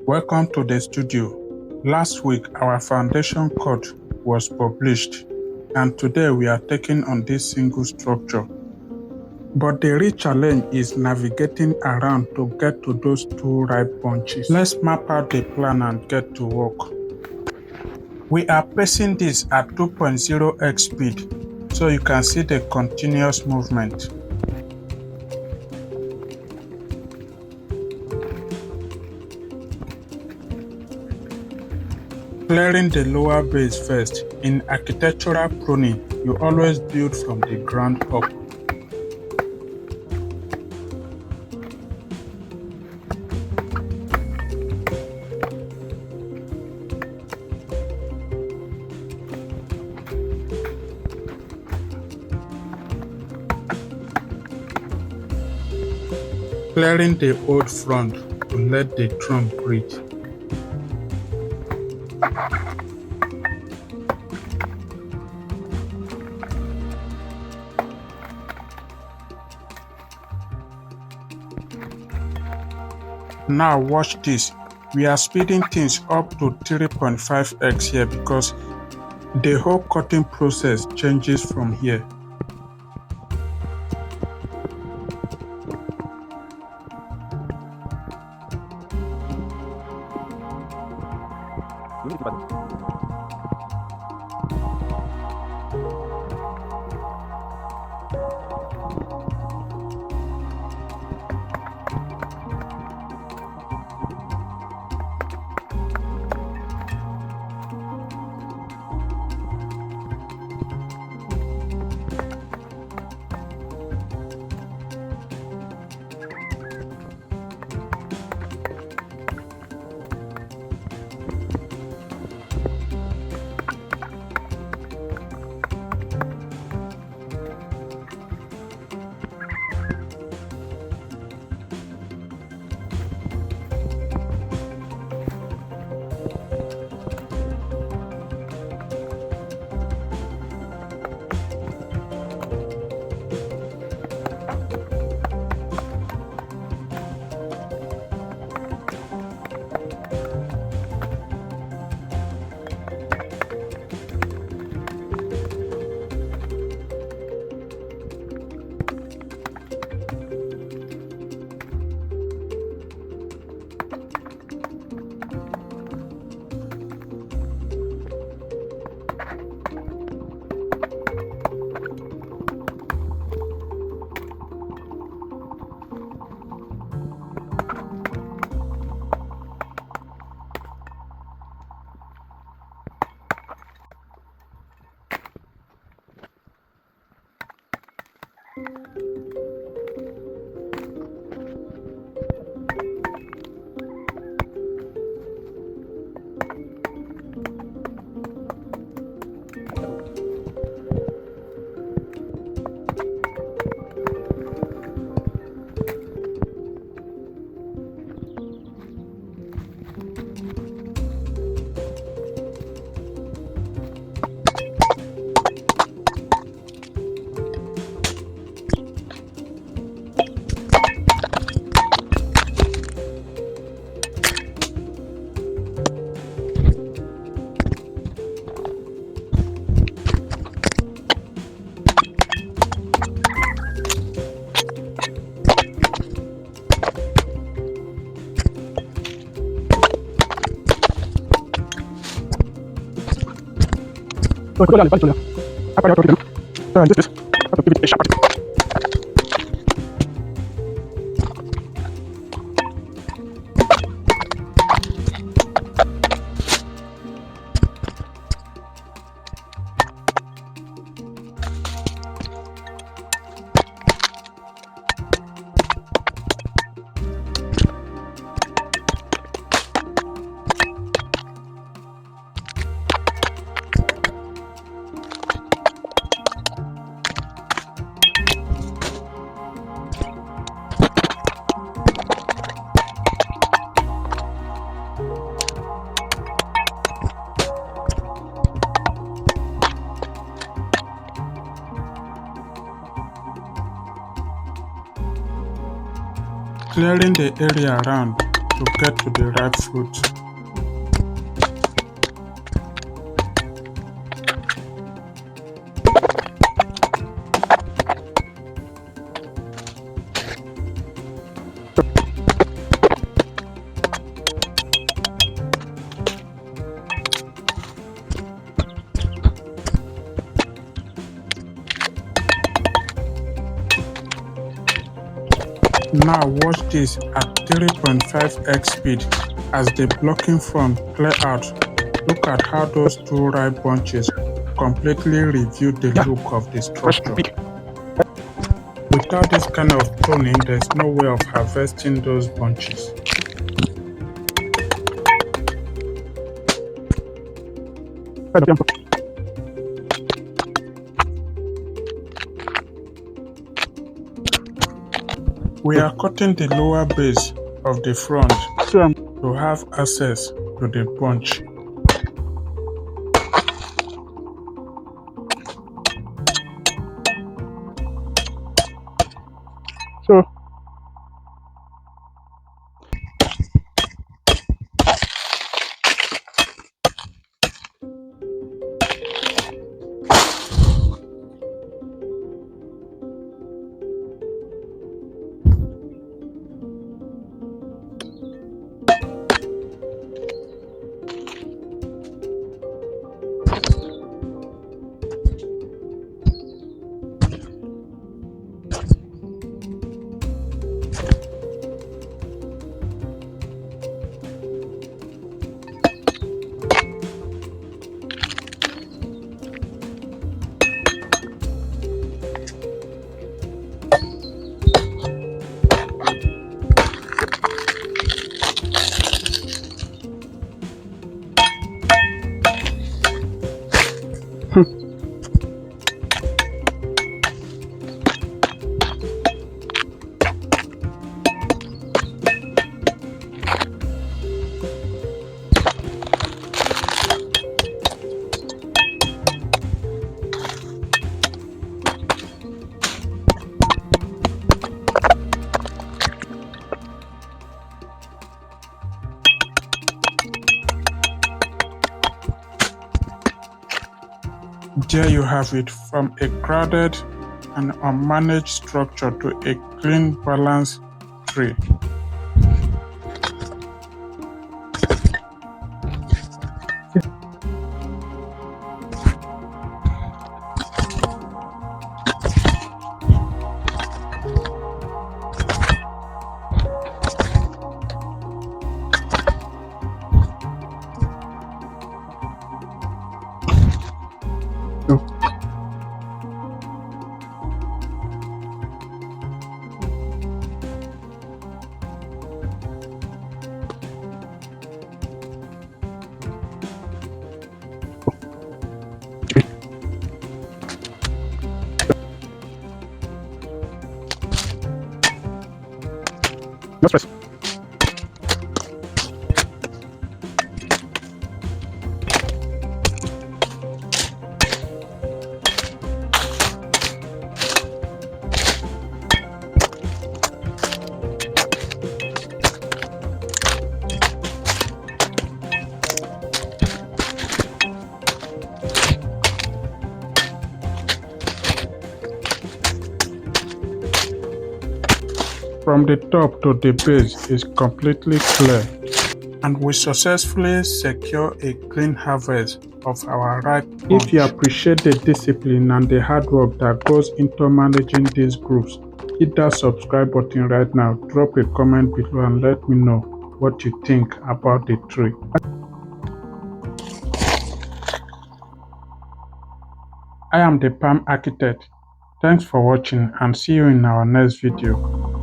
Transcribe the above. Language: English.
Welcome to the studio. Last week, our foundation code was published, and today we are taking on this single structure. But the real challenge is navigating around to get to those two right bunches. Let's map out the plan and get to work. We are pacing this at 2.0x speed, so you can see the continuous movement. Clearing the lower base first. In architectural pruning, you always build from the ground up. Clearing the old front to let the trunk breathe. Now watch this. We are speeding things up to 3.5x here because the whole cutting process changes from here. Clearing the area around to get to the ripe fruit. Now watch this at 3.5x speed as the blocking front clear out. Look at how those two ripe bunches completely reveal the look of the structure. Without this kind of pruning, there's no way of harvesting those bunches. We are cutting the lower base of the front to have access to the bunch. There you have it, from a crowded and unmanaged structure to a clean, balanced tree. No stress. From the top to the base is completely clear, and we successfully secure a clean harvest of our ripe bunch. If you appreciate the discipline and the hard work that goes into managing these groups, hit that subscribe button right now, drop a comment below and let me know what you think about the tree. I am the Palm Architect. Thanks for watching and see you in our next video.